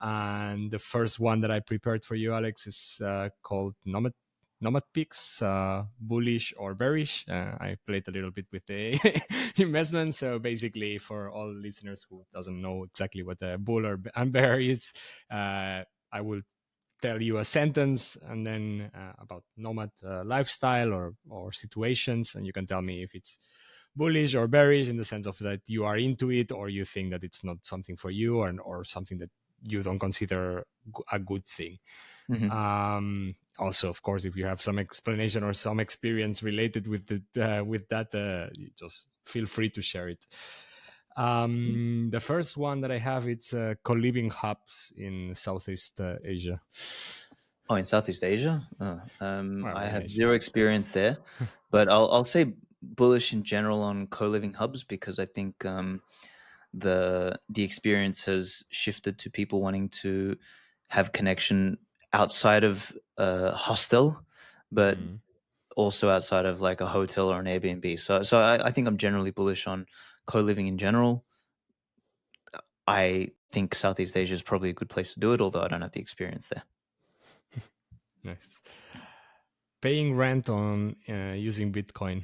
And the first one that I prepared for you, Aleks, is called Nomad Picks, Bullish or Bearish. I played a little bit with the investment. So basically, for all listeners who doesn't know exactly what a bull and bear is, I will tell you a sentence and then about nomad lifestyle or situations, and you can tell me if it's bullish or bearish in the sense of that you are into it or you think that it's not something for you, or something that you don't consider a good thing. Also, of course, if you have some explanation or some experience related with that, you just feel free to share it. The first one that I have, it's co-living hubs in Southeast Asia. Oh, in Southeast Asia? Well, I in have Asia. zero experience there, but I'll say bullish in general on co-living hubs because I think the experience has shifted to people wanting to have connection outside of a hostel, but also outside of like a hotel or an Airbnb. So I think I'm generally bullish on co-living in general. I think Southeast Asia is probably a good place to do it, although I don't have the experience there. Nice. Paying rent on using Bitcoin.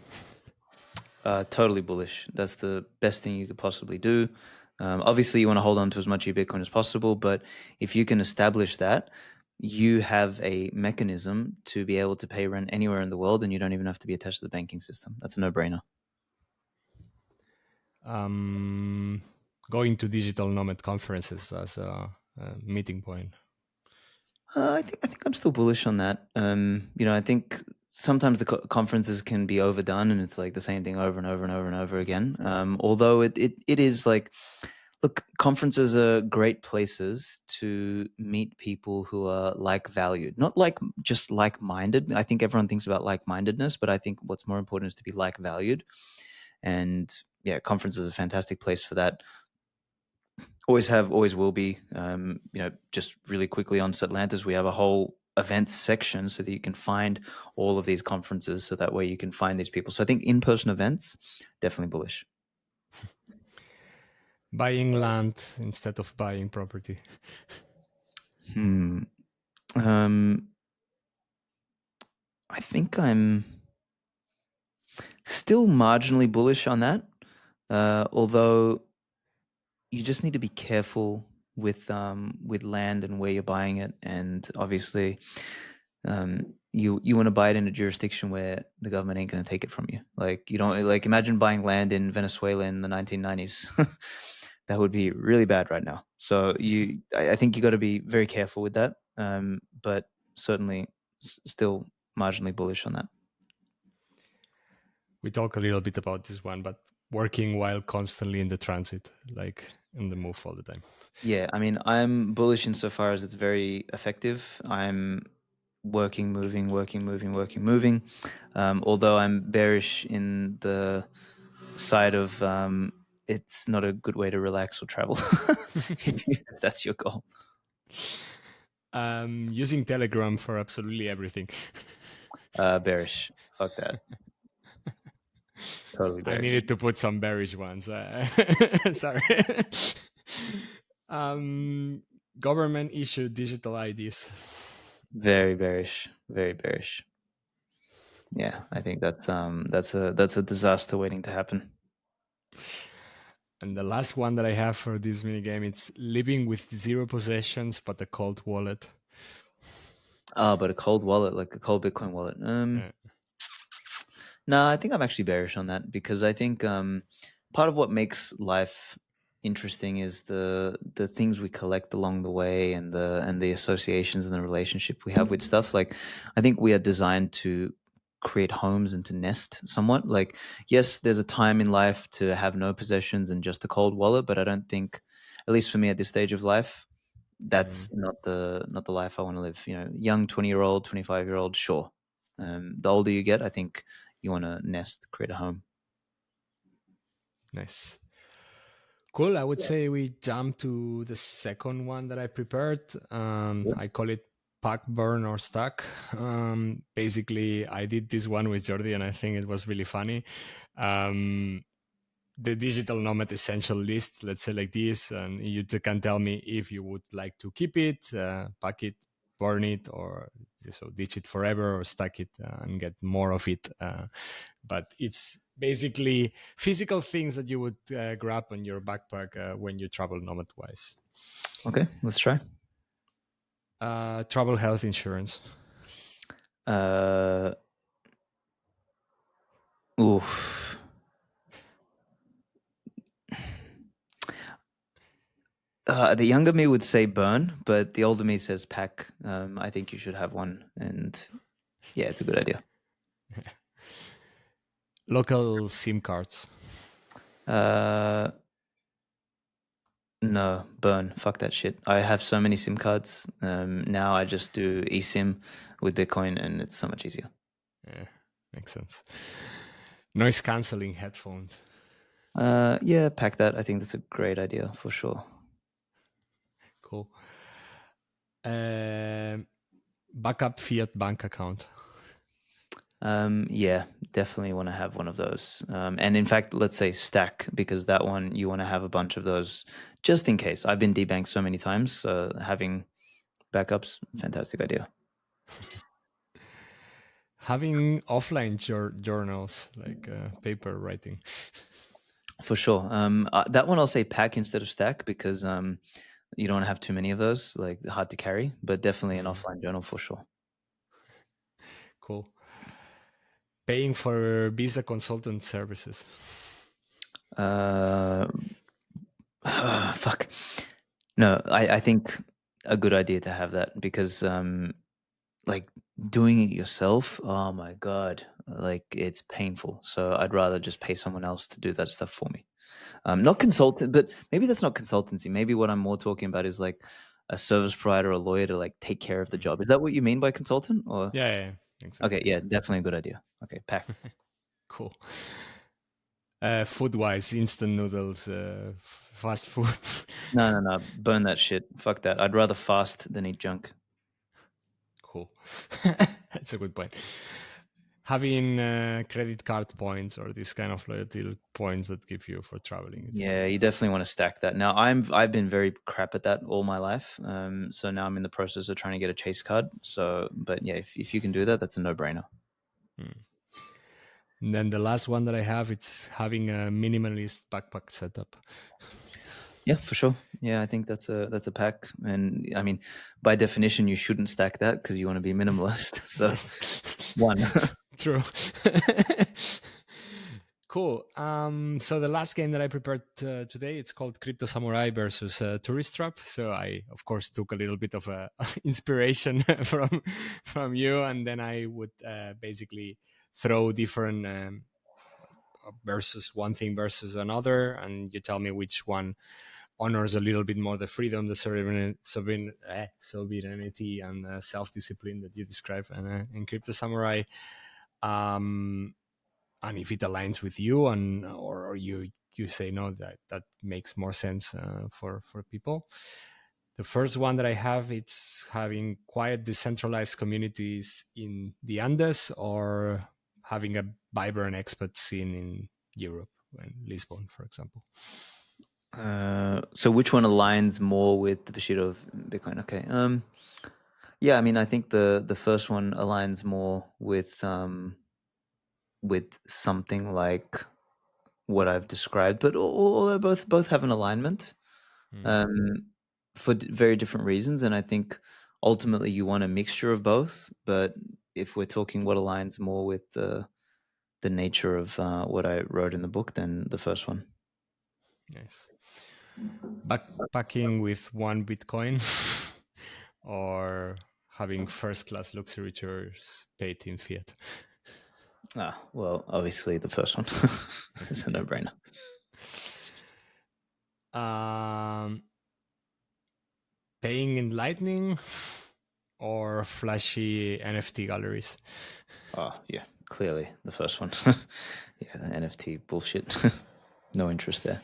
Totally bullish. That's the best thing you could possibly do. Obviously, you want to hold on to as much of your Bitcoin as possible, but if you can establish that, you have a mechanism to be able to pay rent anywhere in the world, and you don't even have to be attached to the banking system. That's a no-brainer. Going to digital nomad conferences as a meeting point. I think I'm still bullish on that. I think sometimes the conferences can be overdone, and it's like the same thing over and over and over and over again. Although it is like, look, conferences are great places to meet people who are like-valued, not like just like-minded. I think everyone thinks about like-mindedness, but I think what's more important is to be like-valued. And yeah, conferences are a fantastic place for that. Always have, always will be. Just really quickly on Satlantis, we have a whole events section so that you can find all of these conferences, so that way you can find these people. So I think in-person events, definitely bullish. Buying land instead of buying property. I think I'm still marginally bullish on that, although you just need to be careful with land and where you're buying it, and obviously you want to buy it in a jurisdiction where the government ain't going to take it from you. Like, you don't, like, imagine buying land in Venezuela in the 1990s. That would be really bad right now. So I think you got to be very careful with that. But certainly still marginally bullish on that. We talk a little bit about this one, but working while constantly in the transit, like in the move all the time. Yeah, I mean, I'm bullish insofar as it's very effective. I'm working, moving, working, moving, working, moving. Although I'm bearish in the side of it's not a good way to relax or travel if that's your goal. Using Telegram for absolutely everything. Bearish. Fuck that. Totally I bearish. needed to put some bearish ones. Sorry. Government issued digital IDs. Very bearish. Very bearish. Yeah, I think that's a disaster waiting to happen. And the last one that I have for this minigame, it's living with zero possessions but a cold wallet. But a cold wallet, like a cold Bitcoin wallet. Yeah. No, I think I'm actually bearish on that, because I think part of what makes life interesting is the things we collect along the way, and the associations and the relationship we have with stuff. Like, I think we are designed to create homes and to nest somewhat. Like, yes, there's a time in life to have no possessions and just a cold wallet, but I don't think, at least for me at this stage of life, that's not the life I want to live. Young 20-year-old, 25-year-old, sure. The older you get, I think you want to nest, create a home. Nice. Cool. I would say we jump to the second one that I prepared. I call it pack, burn, or stack. Basically, I did this one with Jordi, and I think it was really funny. the digital nomad essential list, let's say like this, and you can tell me if you would like to keep it, pack it, burn it, or so ditch it forever, or stack it and get more of it. But it's basically physical things that you would grab on your backpack when you travel nomad wise. Okay, let's try. Travel health insurance. Oof. The younger me would say burn, but the older me says pack. I think you should have one, and yeah, it's a good idea. Local SIM cards. No, burn. Fuck that shit. I have so many SIM cards. Now I just do eSIM with Bitcoin, and it's so much easier. Yeah, makes sense. Noise canceling headphones. Yeah, pack that. I think that's a great idea for sure. Cool. Backup fiat bank account. Yeah, definitely want to have one of those. And in fact, let's say stack, because that one you want to have a bunch of those just in case. I've been debanked so many times, so having backups, fantastic idea. Having offline journals, like paper writing. For sure. That one I'll say pack instead of stack because you don't have too many of those, like hard to carry, but definitely an offline journal for sure. Cool. Paying for visa consultant services. Fuck. No, I think a good idea to have that because like doing it yourself, oh my god, like it's painful. So I'd rather just pay someone else to do that stuff for me. Not consultant, but maybe that's not consultancy. Maybe what I'm more talking about is like a service provider or a lawyer to like take care of the job. Is that what you mean by consultant? Or Yeah, okay, exactly. yeah, definitely a good idea. Okay, pack. Cool. Food wise, instant noodles, fast food. No, burn that shit. Fuck that. I'd rather fast than eat junk. Cool. That's a good point. Having credit card points or this kind of loyalty points that give you for traveling. It's Yeah, good. you definitely want to stack that. Now, I've been very crap at that all my life. So now I'm in the process of trying to get a chase card. So, but yeah, if you can do that, that's a no brainer. And then the last one that I have, it's having a minimalist backpack setup. Yeah, for sure. Yeah, I think that's a pack, and I mean, by definition, you shouldn't stack that because you want to be minimalist. So Yes. one. True. Cool. So the last game that I prepared today, it's called Crypto Samurai versus Tourist Trap. So I, of course, took a little bit of inspiration from you, and then I would basically throw different versus one thing versus another, and you tell me which one honors a little bit more the freedom, the sovereignty, and self-discipline that you describe in Crypto Samurai. And if it aligns with you, and or you say no, that makes more sense for people. The first one that I have, it's having quiet decentralized communities in the Andes, or having a vibrant expat scene in Europe, in Lisbon, for example. So which one aligns more with the pursuit of Bitcoin? Okay. Yeah, I mean, I think the first one aligns more with something like what I've described, but although both have an alignment um, for very different reasons, and I think ultimately you want a mixture of both. But if we're talking what aligns more with the nature of what I wrote in the book, then the first one. Nice. Backpacking with one Bitcoin, or having first class luxury tours paid in fiat. Well, obviously the first one. It's a no-brainer. Paying in Lightning or flashy NFT galleries. Oh yeah, clearly the first one. Yeah, the NFT bullshit. No interest there.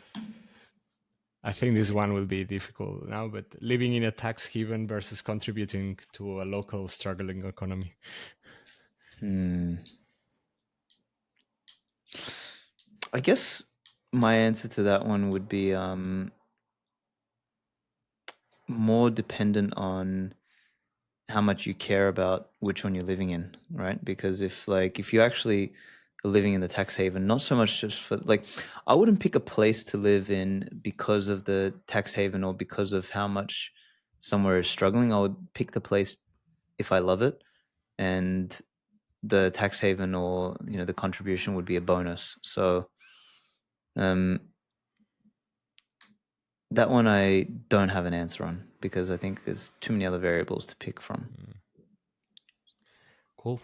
I think this one will be difficult now, but living in a tax haven versus contributing to a local struggling economy. I guess my answer to that one would be more dependent on how much you care about which one you're living in, right? Because if you actually are living in the tax haven, not so much just for like, I wouldn't pick a place to live in because of the tax haven or because of how much somewhere is struggling. I would pick the place if I love it, and the tax haven or the contribution would be a bonus. So um, that one I don't have an answer on because I think there's too many other variables to pick from. Cool.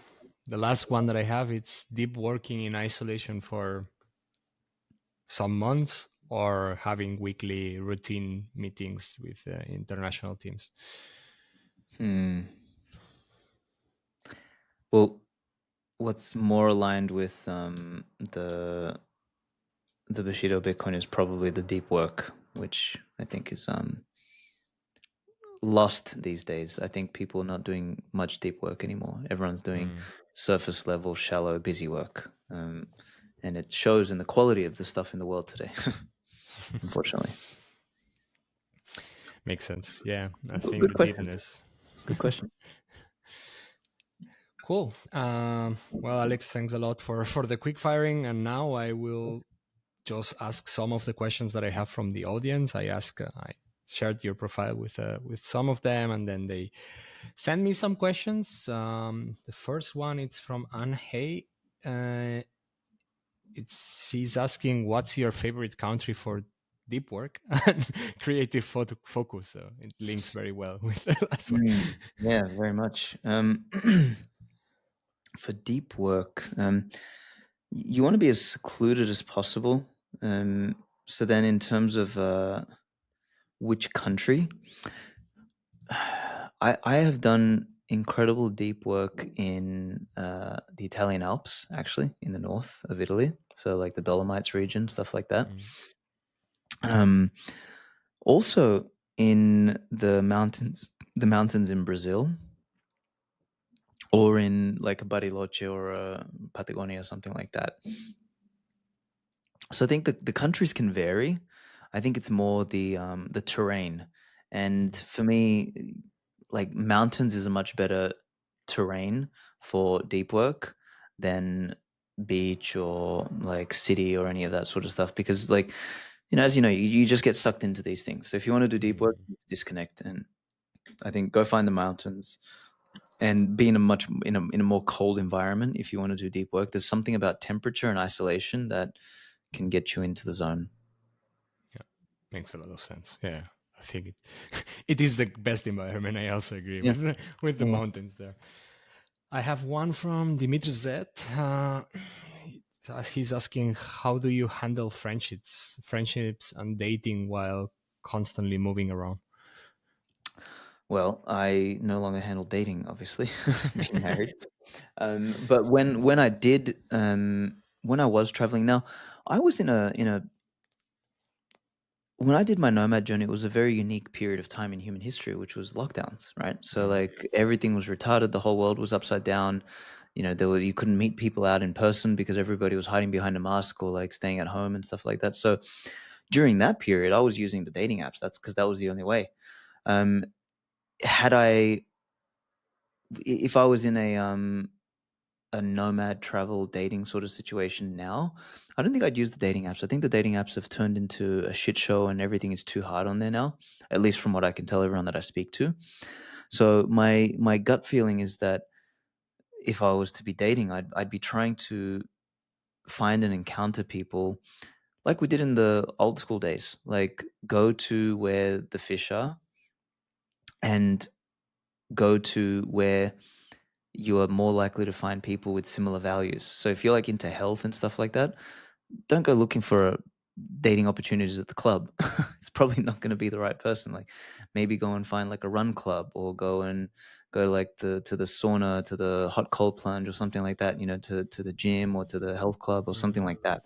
The last one that I have, it's deep working in isolation for some months or having weekly routine meetings with international teams. Hmm. Well, what's more aligned with the Bushido Bitcoin is probably the deep work, which I think is lost these days. I think people are not doing much deep work anymore. Everyone's doing surface level, shallow, busy work, and it shows in the quality of the stuff in the world today. Unfortunately, Makes sense. Yeah, I think good the questions. deepness. Good question. Cool. Well, Alex, thanks a lot for the quick firing. And now I will just ask some of the questions that I have from the audience. I shared your profile with some of them, and then they send me some questions. The first one it's from Anne Hay. Uh, she's asking, "What's your favorite country for deep work and creative focus?" So it links very well with the last one. Yeah, very much. For deep work, you want to be as secluded as possible. So then, in terms of which country, I have done incredible deep work in the Italian Alps, actually, in the north of Italy. So, like the Dolomites region, stuff like that. Mm. Um, Also in the mountains in Brazil, or in like a Bariloche or a Patagonia or something like that. So I think the countries can vary. I think it's more the terrain, and Mm. for me, like mountains is a much better terrain for deep work than beach or like city or any of that sort of stuff, because like as you know, you just get sucked into these things. So if you want to do deep work, Mm. you need to disconnect, and I think go find the mountains and be in a more cold environment if you want to do deep work. There's something about temperature and isolation that can get you into the zone. Yeah, makes a lot of sense. Yeah, I think it is the best environment. I also agree Yeah. with the Yeah. mountains there. I have one from Dimitri Z. He's asking, how do you handle friendships and dating while constantly moving around? Well, I no longer handle dating, obviously, being married. But when I did, when I was traveling, now I was in a when I did my nomad journey, it was a very unique period of time in human history, which was lockdowns, right? So Mm. like everything was retarded, the whole world was upside down. You couldn't meet people out in person because everybody was hiding behind a mask or like staying at home and stuff like that. So during that period, I was using the dating apps. That's because that was the only way. Um, had I, if I was in a nomad travel dating sort of situation now, I don't think I'd use the dating apps. I think the dating apps have turned into a shit show and everything is too hard on there now, at least from what I can tell everyone that I speak to. So my gut feeling is that if I was to be dating, I'd be trying to find and encounter people like we did in the old school days. Like go to where the fish are, and go to where you are more likely to find people with similar values. So if you're like into health and stuff like that, don't go looking for dating opportunities at the club. It's probably not going to be the right person. Like maybe go and find like a run club, or go like to the sauna, to the hot cold plunge or something like that, to the gym or to the health club or something Mm. like that.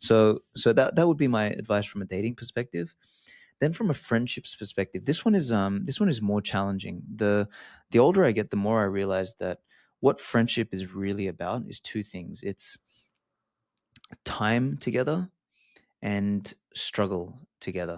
So that would be my advice from a dating perspective. Then from a friendships perspective, this one is more challenging. The older I get, the more I realize that what friendship is really about is two things. It's time together and struggle together.